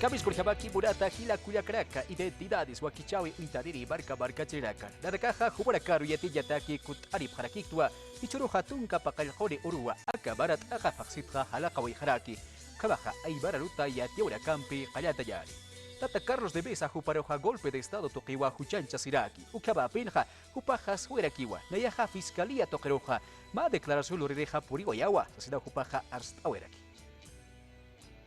Camis Kurjabaki Burata Hila Kuyakraka Identidades Wakichawi Intadiri Barca Barca Chiraka Narakaja Hubarakaru Yatiyataki Kut Arib Harakiktua Ichuru Hatunka Pakalhori Urua Akabarat Akafaxitra Halakawi Haraki Kabaja Aibararuta Yatiura Campi Kayatayari Tata Carlos de Besa Juparoja golpe de estado Tokiwa Huchancha Siraki Ukaba Pinja Jupajas Huerakiwa Nayaja Fiscalía Tokeroja Ma declaración Loreja Puriwayawa Sasida Jupaja Arstaweraki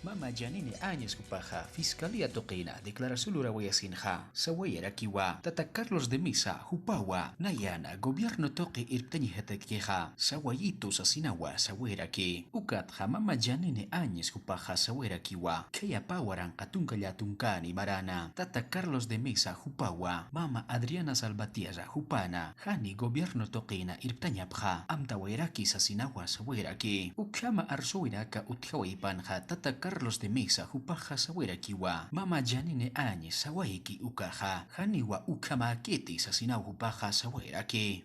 Mama Janine Áñez Cupaja, Fiscalía Toquina, Declaración Urawayasinja, Sawayera Kiwa, Tata Carlos de Misa, Jupawa, Nayana, Gobierno Toque Irptañijatequeja, Sawayito Sasinawa, Sawera Ki, Ukatja, Mama Janine Áñez Cupaja, Sawera Kiwa, Kaya Pawaran, Katunka Yatunkani, Marana, Tata Carlos de Misa, Jupawa, Mama Adriana Salvatierra, Jupana, Hani, Gobierno Toquina Irptañapja, Amtawairaki Sasinawa, Sawera Ki, Ukama Arsuiraka Utjawipanja, Tata Carlos de Mesa Jupaja Sawera Kiwa, Mama Janine Áñez Sawaiki Ukaja, Haniwa Ukama Keti Sasinau Jupaja Sawera Ki.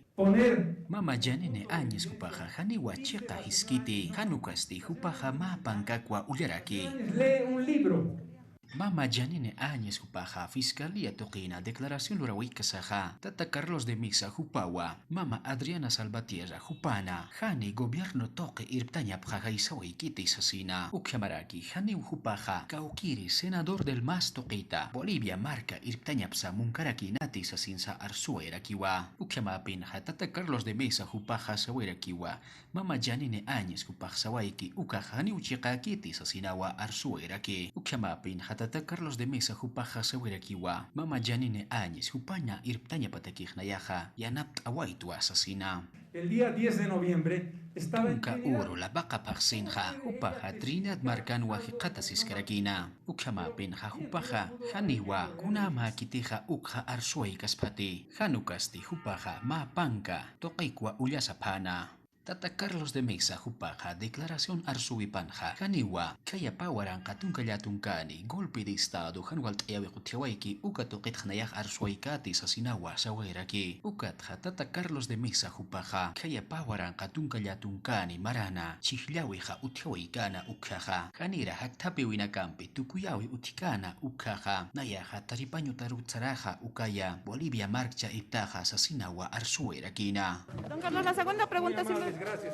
Mama Janine Áñez Jupaja, Haniwa Cheka Hiskiti, Hanukasti Jupaja Mapankakwa Uyaraki. Lee un libro. Mama Janine Áñez Jupaja, Fiscalía Toquina, Declaración Lurawika Saja, Tata Carlos de Misa Jupawa, Mama Adriana Salvatierra Jupana, Hani Gobierno Toque Irptaña Pjaja y Sawaikiti Sasina, Ukyamaraki, Hani Jupaja, Kaukiri, Senador del Mas Toquita, Bolivia Marca Irptaña Psa Munkaraki Nati Sasinsa Arsuera Kiwa, Ukyamapin, Tata Carlos de Misa Jupaja Sawera Kiwa, Mama Janine Áñez Jupaja Sawaiki, Ukajani Uchikakiti Sasinawa Arsuera Ki, Ukyamapin, Tata Carlos de Mesa Jupaja Sawera Kiwa, Mama Janine Áñez Jupaña Irptaña Patakijnayaja, Yanapt Awaitu Asasina. El día 10 de noviembre estaba Tunka Uro la Baca Parsinja, Jupaja Trinidad Marcan Wajikata Siskarakina, Ukama Pinja Jupaja, Haniwa, Kunama Kitija Ukja Arsuei Kaspati, Hanukasti Jupaja, Ma Panka, Tokaikwa Ulyasapana. Tata Carlos de Mesa Jupaja, Declaración Arsuipanja, Haniwa, Kaya Pawaran Katunka Yatunkani, Golpe de Estado, Hanwalt Eawekutiawaiki, Ukatokithnayaj Arsuaikati Sasinawa Saweraki, Ukatja, Tata Carlos de Mesa Jupaja, Kaya Pawaran Katunka Yatunkani, Marana, Chihlawiha Utiawaikana Ukjaja, Hanira Haktapi Winakampi, Tukuyawi Utikana Ukjaja, Nayaja Taripaño Tarutzaraja Ukaya, Bolivia Marcha Iptaja Sasinawa Arsuerakina. Don Carlos, la segunda pregunta Gracias,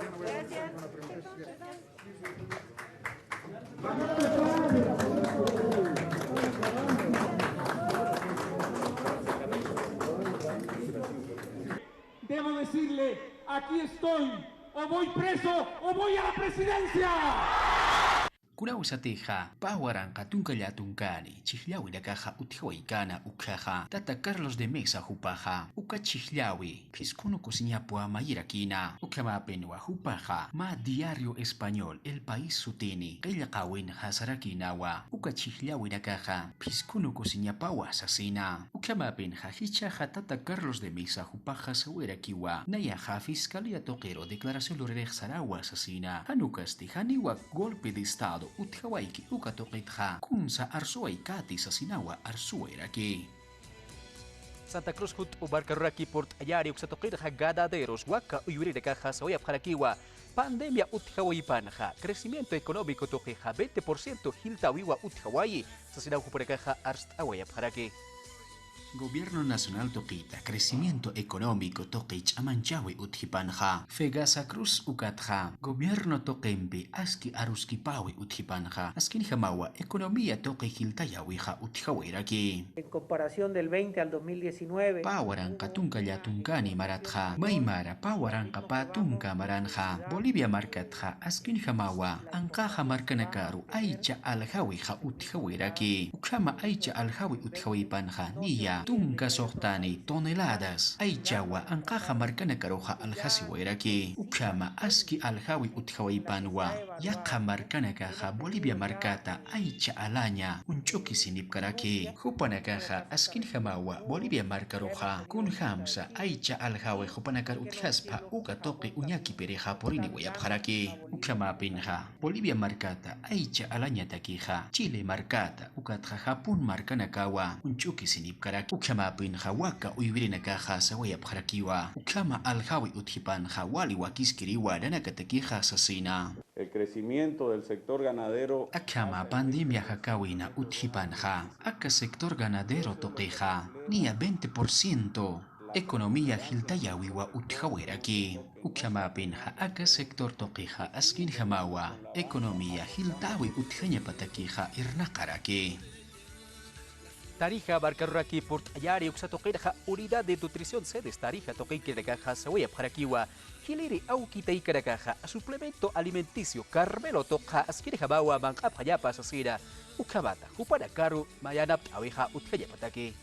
Debo decirle, aquí estoy, o voy preso o voy a la presidencia. Kurawsateja, Pawaran Katunka Yatunkani, Chihlawi la caja Utihuaicana Ukjaja, Tata Carlos de Mesa Jupaja, Uka Chihlawi, Piscuno Cosiñapua Mayirakina, Ukamapenwa Jupaja, Ma Diario Español, El País Sutini, Kayakawin Hasarakinawa, Uka Chihlawi la caja, Piscuno Cosiñapawa Asasina, Ukamapenja Hichaja Tata Carlos de Mesa Jupaja Sawerakiwa, Nayaja Fiscalía Toquero, Declaración Lorerej Sarawa Asasina, Hanukasti, Haniwa Golpe de Estado. Utjawaiki ukatokitja kunsa arsuaikati sasinawa arsueraki. Santa Cruz Hut Ubarcarraki Port Ayari Uxatokirja Gadaderos Waka Uyurika Hasoya Jarakiwa Pandemia Utjawaipanja Crecimiento económico Tokeja 20% Hiltawiwa Utjawai Sasinawa Juparecaja Arst Awaya Jaraki. Gobierno Nacional Toquita, Crecimiento Económico Toquich Amanchawi Utjipanja, Fegasa Cruz Ukatja, Gobierno Toquembe, Aski Aruskipawi Utjipanja, Askinjamawa, Economía Toque Hiltayawiha Utjawiraki. En comparación del 20 al 2019, Pawaran Katunka Yatunkani Maratja, Maymara Pawaran Kapatunka Maranja, Bolivia Markatja, Askinjamawa, Ankaja Markanakaru, Aicha Aljawiha Utjawiraki, Ukama Aicha Aljawi Utjawipanja, Niya. Tunka sohtani toneladas. Aichawa ankaja marcana caroja aljasiweraki. Ukama aski aljawi utjawaipanwa. Yaka marcana caja Bolivia marcata. Aicha alaña. Unchoki sinipkaraki. Jupana caja askin jamawa Bolivia marcaroja. Kun hamsa aicha aljawe jupanakar utjaspa. Uka toki uñaki pereja porini wayapjaraki. Ukama pinja. Bolivia marcata. Aicha alaña takija. Chile marcata. Ukatja Japón marcana kawa. Unchoki sinipkaraki. ukama pin hawaka uywirina kaha sawaya pharakiwa ukama alhawi uthipan hawali wakiskiriwa danakatakiha sasina. El crecimiento del sector ganadero Akama pandemia hakawina uthipanha, aka sector ganadero toqueja, nia 20%. Economía hiltayawi wa uthaweraki. Ukama pinha aka sector toqueja askin hamawa. Economía hiltawi uthanya patakiha irnakaraki. Tarija Barcaruraki Port Ayari Uxatoqueja Unidad de Nutrición Sedes Tarija Toqueque de Caja Sawaya Paraquiwa Hiliri Aukita y Caracaja Suplemento Alimenticio Carmelo Toja Askirja Bawa Mangap Hayapa Sasira Ukabata Huparakaru Mayanap Aweja Utkaya Pataki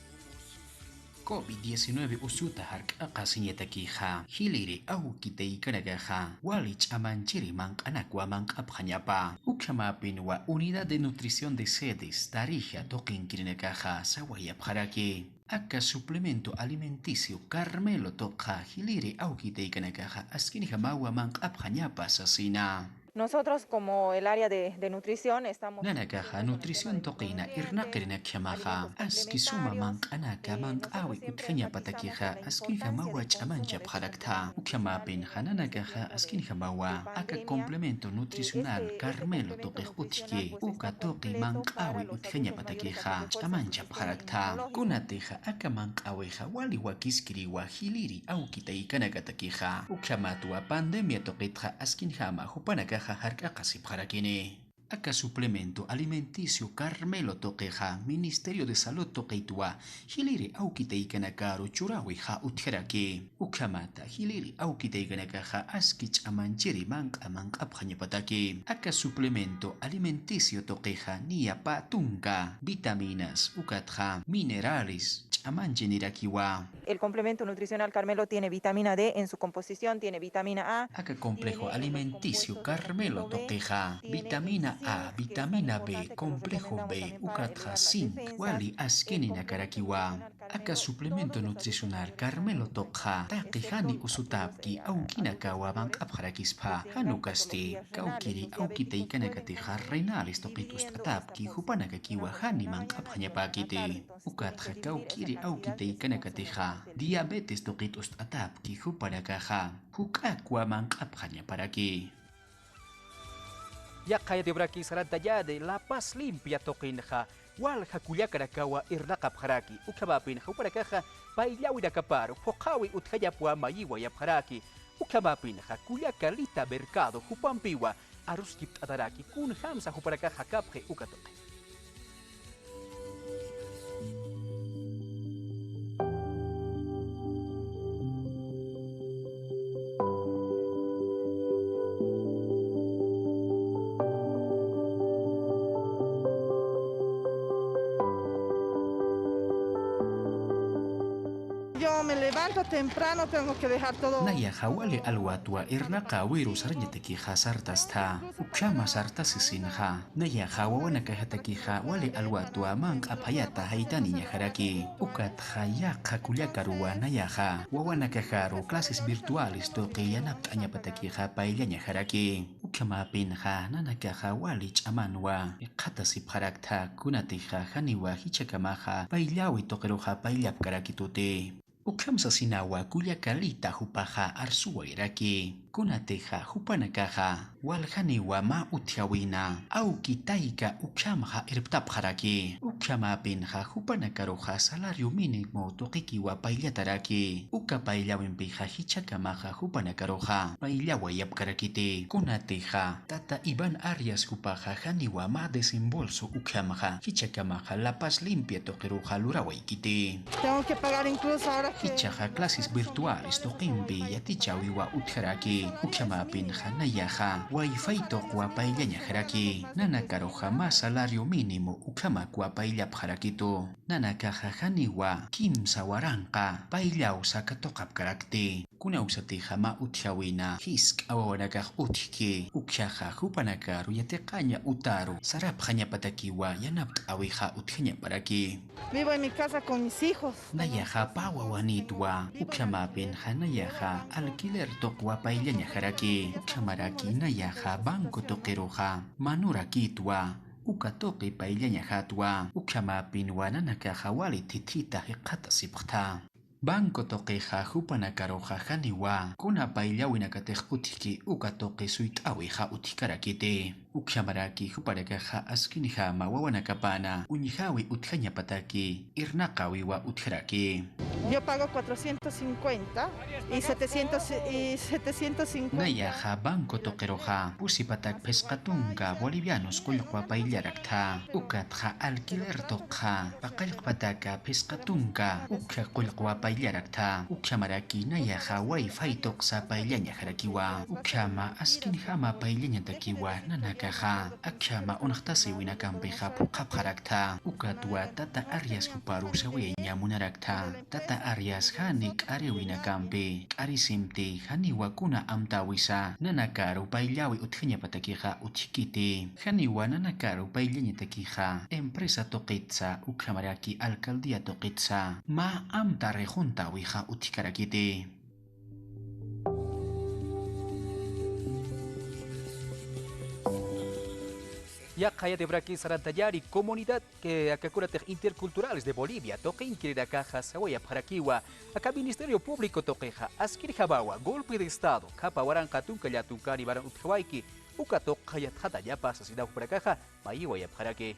COVID-19 usuta hark aqasinyatakiha hiliri awkitay kanagaha walich amanchiri mank anakwa mank abhanyapa ukhamapin wa Unidad de Nutrición de Sedes Tarija toqinkirinakaha sawaya bharaki aka suplemento alimenticio Carmelo toqa hiliri awkitay kanagaha askinija mawa mank abhanyapa sasina. Nosotros como el área de nutrición estamos... Nanakaha nutrición toqina irnaqirina kyamaha aski suma mank anaka mank awi utkanya patakiha askinja mawa chamancha bharakta ukyamapin hananakaha askinja mawa aka complemento nutricional Carmelo toqih utki uka toqi mank awi utkanya patakiha chamancha bharakta kunateja aka mank awiha wali wakiskiriwa hiliri awkitay kanakatakiha ukyamatua pandemia toqitha askinjama hupanaka harkakasi bharakini. Aka suplemento alimenticio Carmelo toqueja Ministerio de Salud toqueitua hiliri aukitay kanakaru churawi ha utheraki ukamata hiliri aukitay kanakaja askich amanchiri mank abhanyapataki. Aka suplemento alimenticio toqueja nia patunka vitaminas ukatja minerales chamanjenirakiwa. El complemento nutricional Carmelo tiene vitamina D en su composición, tiene vitamina A. Aka complejo alimenticio Carmelo toqueja vitamina A, vitamina B, complejo B, ukatja zinc, wali askinina karakiwa. Aka suplemento nutricional Carmelo toqha, taqihani usutapki aukina kawa bank abharakispa, hanukasti, kaukiri aukitay kanakatiha reinalis toqitus atapki hupanakakiwa hani mank abhanyapakiti. Ukatja kaukiri aukitay kanakatiha, diabetes toqitus atapki hupanakaha, hukakwa mank abhanyaparaki. Ya kaya de braki saranta ya de La Paz limpia toquinja wal hakuya karakawa irnaqab haraki ukabapin huparakaja bailawida kaparo hokawi uthayapua mayiwa yapharaki ukabapin hakuya kalita mercado hupampiwa aruskip ataraki kun hamsa huparakaja kapje ukatoke. Yo me levanto temprano, tengo que dejar todo. Naya hawali alwatua irnaqa wirus arnyataki hasartasta ukama sartasisinha naya hawawana kahatakiha wali alwatua mank apayata haitani haraki ukat hayaqa kulyakaruwa nayaha wawana kaharu clases virtuales toqiyanap anyapatakiha paillanya haraki ukama pinha nanakaha wali chamanwa iqatasi bharakta kunatiha haniwa hichakamaha paillawi toqiruha paillap karakituti Ukamsa sinawa kuya kalita hupaha arsuwa iraki. Kunateja hupanakaja walhaniwa ma utiawina au kitaika ukamha irptapharaki. Ukama pinja hupanakaroja salario mínimo toqikiwa paillataraki. Uka paillawinpija hichakamaja hupanakaroja paillawa yapkarakiti. Kunateja tata Iván Arias hupaja haniwa ma desembolso ukamha hichakamaja La Paz limpia toqiruja lurawaikiti. Tengo que pagar incluso ahora que... Hichaja clases virtuales toqimpi yatichawiwa utjaraki. Ukama pinja nayaja wifi toqwa paillanya jaraki. Nanakaroja ma salario mínimo ukama kwa paillap jarakitu. Nanakaja haniwa kimsa waranqa paillaw sakatokap karakti. Kuna usatija ma utjawina hisk awawanakaj utjki. Ukyaja hupanakaru yateqaña utaru sarap patakiwa yanapk awija utjanya paraki. Vivo en mi casa con mis hijos. Nayaja pawawanitwa ukyamapin hanayaja alquiler toqwa paillanya jaraki. Ukyamaraki nayaja banco toqiruja manurakitwa ukatoqi payllaña hatwa ukhamapin wananaka hawali tithita hiqhata sipqta. Banco toqeja hupanakaroja janiwa kuna paillawinakatej utiki ukatoqi suit'awiqa utikarakite. Ukhamaraki huparakaja askinija mawawanakapana uñijawi utjañapataki irnaqawiwa utjaraki. Yo pago 450 y 750. Nayaja banco toqeroja pusipatak pesqatunga bolivianos qullqwa paillarakta ukatja alquiler toqja paqallqpataka pesqatunga ukha qullqwa paillarakta ukhamaraki nayaja wifi toqsa paillañajarakiwa ukhama askinjama paillañatakiwa nanakaja akhama unaqtasi winakampiqa puqapqarakta ukatwa tata Arias huparu saweña munarakta tata Arias hanik arewinakampi arisimti haniwa kuna amtawisa nanakaru paillawi utjañapatakiqa uchikiti haniwa nanakaru paillañatakiqa empresa toqitsa ukhamaraki alcaldía toqitsa ma amta rejuntawiqa utikarakiti. Ya Jaya de Braqui Sarantayari, comunidad que acacurate interculturales de Bolivia, toquen querida caja Sawaya Paraquiwa, acá Ministerio Público toqueja, Askir Jabawa, golpe de Estado, Capa Warancatunca Yatuncani Baran Utjawaiki, Ucato Jayat Hataya pasa si da para caja, Bayiwaya Paraque.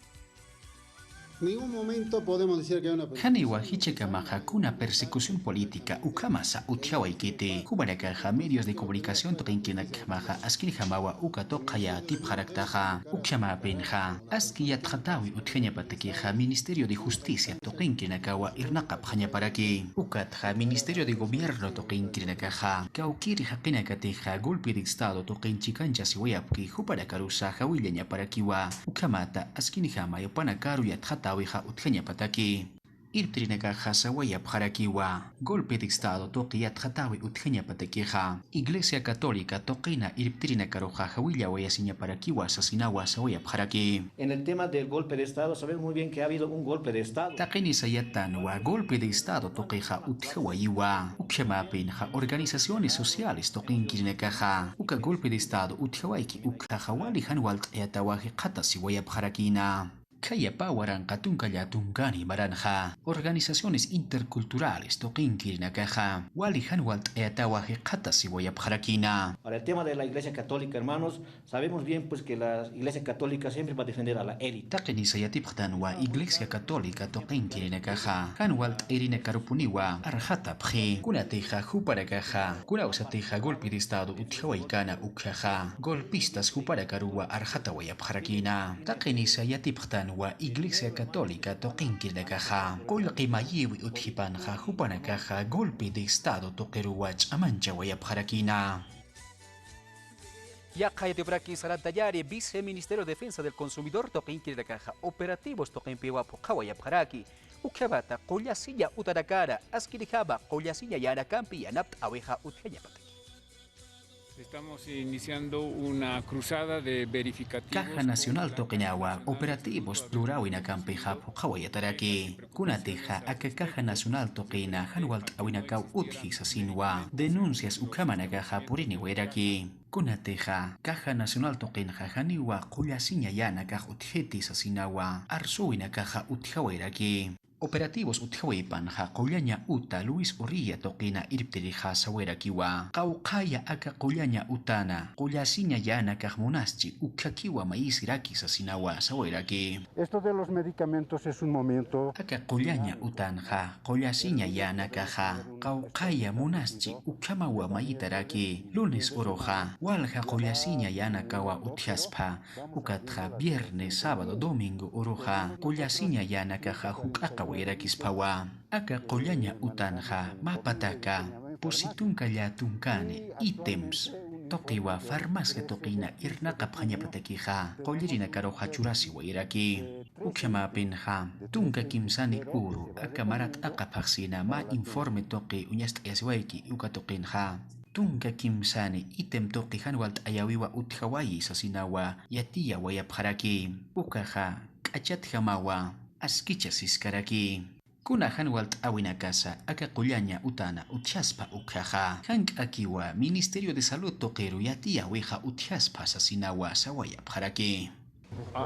En ningún momento podemos decir que hay una Haniwa hichekamaja kuna persecución política ukamasa utjawaikete kubarakaja medios de comunicación toqinkinakmaja askirjamawa ukatoqaya tipjaraktaja ukshama penja askiyat khatawi utjañapatakeja Ministerio de Justicia toqinkinakawa irnaqapjañaparaki ukatja Ministerio de Gobierno toqinkinakaja kaukiri haqinakateja golpe de Estado toqinchikancha siwayapki huparakarusa hawillañaparakiwa ukamata askinijama yopanakaru yatjata Wija utjañapataki. Irptrinakaja sawaya pjarakiwa. Golpe de Estado toqiyat jatawi utjañapatakija. Iglesia Católica toqina irptrinakaroja jawilla wayasiñaparakiwa sasinawa sawaya pjaraki. En el tema del golpe de Estado, sabemos muy bien que ha habido un golpe de Estado. Taqini sayatanwa golpe de Estado toqija utjawayiwa. Ukhamapinja organizaciones sociales toqinkirnakaja. Uka golpe de Estado utjawaiki ukhajawali hanwalt ayatawaji qatasi waya pjarakina. Kayapa waranqatunqa llatunkani maranja. Organizaciones interculturales toqinkirnakaja. Wali hanwalt ayatawaji qatasi wayapjarakina. Para el tema de la Iglesia Católica, hermanos, sabemos bien pues que la Iglesia Católica siempre va a defender a la élite. Taqini sayatipqtanwa Iglesia Católica toqinkirnakaja. Hanwalt erinakaropuniwa arjata pje. Kunateja huparakaja. Kunausateja golpe de Estado utjawaikana ukjaja. Golpistas huparakaruwa arjata wayapjarakina. Taqini sayatipqtanwa Iglesia Católica toqinkirnakaja. Qullqimayiwi utjipanja hupanakaja golpe de Estado toqiruwach amancha wayapjarakina. Ya Jaya de Braqui Sarantayari, Viceministerio de Defensa del Consumidor toqinkirnakaja, operativos toqinpiwapo Jawaya Paraki, Ukhabata, Qollasiña Utarakara, Askirijaba, Qollasiña Yanakampi, Yanapt Aweja Utjañapataki. Estamos iniciando una cruzada de verificativos. Caja Nacional Toqinawa, operativos plurawina campeja Hawayataraki. Kunateja aka Caja Nacional Toqina, Hanwalt Awinakau Utji Sasinwa. Denuncias Ukamanagaja Purini Weraki. Kunateja, Caja Nacional Toqinja Haniwa, Qollasiña Yanakaj Utjeti Sasinawa. Arsuina Caja Utjaweraki. Operativos utjawipanja qollaña uta Luis Urilla toqina irptirija sawerakiwa. Qawqaya aka qollaña utana. Qollasiña yana kajmunaschi ukhakiwa maisiraki sasinawa saweraki. Esto de los medicamentos es un momento. Aka qollaña utanja. Qollasiña yana kaja. Qawqaya munaschi ukhamawa maitaraki. Lunes oroja. Walja qollasiña yana kawa utjaspa. Ukatja viernes, sábado, domingo oroja. Qollasiña yana kaja hukaka Erakispawa, aka qollaña utanja, mapataka, positunka llatunkani, items, toqiwa farmacia toqina irnaqapjañapatakija, qollirina karoja churasi wairaki, ukhamapinja, tunka kimsani uru, aka marat aqapaqsina ma informe toqi uñast'ayasiwayki uka toqinja. Tunka kimsani item toqi hanwalt ayawiwa utjawayi sasinawa, yatiya wayapjaraki, ukaja, k'achatjamawa, Askicha siskaraki. Kuna hanwalt awina casa, aka qollaña utana utjaspa ukjaja. Hank akiwa Ministerio de Salud toqeru yatia weja utjaspa sasinawa sawaya pjaraki.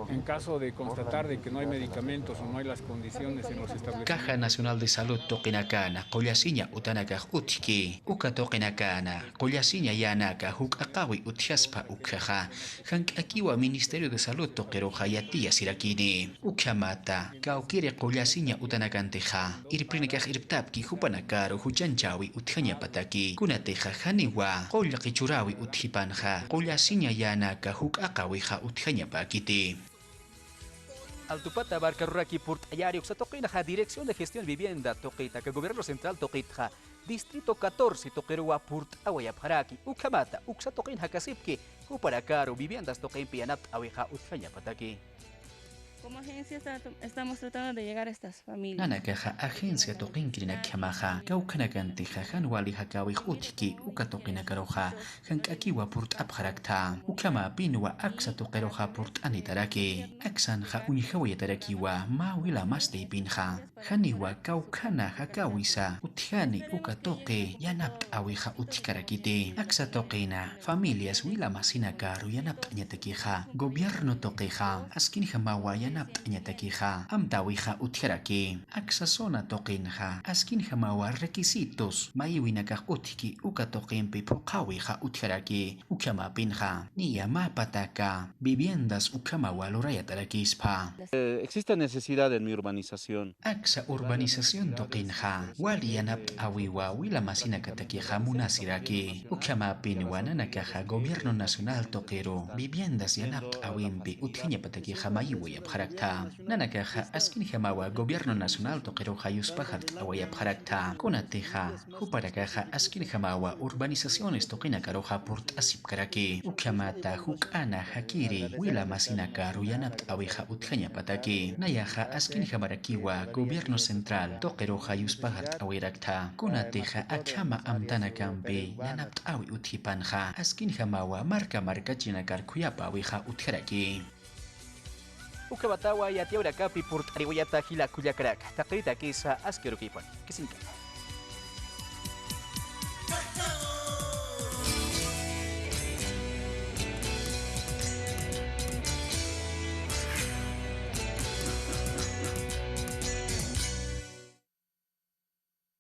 En caso de constatar de que no hay medicamentos o no hay las condiciones en los establecimientos. Caja Nacional de Salud toqinakana qollasiña utanakaj utki uka toqinakana qollasiña yanaka huk aqawi utjaspa ukjaja hank'akiwa Ministerio de Salud toqiruja yatiya sirakini ukhamata kawkiri qollasiña utanakanteja irprinikaj irptapki hupanakaru huchanchawi utjaña pataki kunateja haniwa qolla qichurawi utjipanja qollasiña yanaka huk aqawija utjaña pakiti. Altupata Barcaruraki Purt Ayari Uxatoquinaja Dirección de Gestión de Vivienda Toquita que Gobierno Central Toquitja Distrito 14 Toquerua Purt Awayapjaraki Uxamata Uxatoquinja Casipki Uparacaru Viviendas Toquimpianap Aweja Utjaña Pataki. Como agencia estamos tratando de llegar a estas familias. Nanakaja agencia toqinkirina kamaja kaukanakanteja hanwali hakawij utiki uka toqinakaroja hankakiwa purt abharakta ukama pinwa aksa toqeroja purt anitaraki aksanja unihawayatarakiwa mawila masde pinja haniwa kaukana hakawisa utjani uka toqe yanapt awija utikarakite aksa toqina familias wila masinakaru yanapt añatakija gobierno toqeja askinja mawa yanaptañatakija amtawija utjaraki aksasona toqinja askinja mawa requisitos mayiwinakaj utki uka toqinpi puqawija utjaraki ukamapinja niyamapataka viviendas ukamawa lorayatarakispa. Existe necesidad en mi urbanización. Aksa urbanización toqinja wali yanapt awiwa wila masinakatakija munasiraki ukamapin wananakaja gobierno nacional toqero viviendas yanapt awimpi utjañapatakija mayiwaya Bharakta. Nanakaja askinja mawa Gobierno Nacional toqeroja yuspajart awaya Bharakta. Kunateja huparakaja askinja mawa urbanizaciones toqinakaroja port asipkaraki. Ukamata hukana hakiri wila masinakaru yanapt aweja utjaña pataki. Nayaja askinja marakiwa Gobierno Central toqeroja yuspajart awirakta. Kunateja akama amtanakampi yanapt awi uthipanja askinja mawa marka chinakar kuyapa aweja utjaraki. Ukabatawa y Atiaura Capi por Ariwayata Gila Cuyacarak, Taquita Kisa Askerukipan, Kisinka.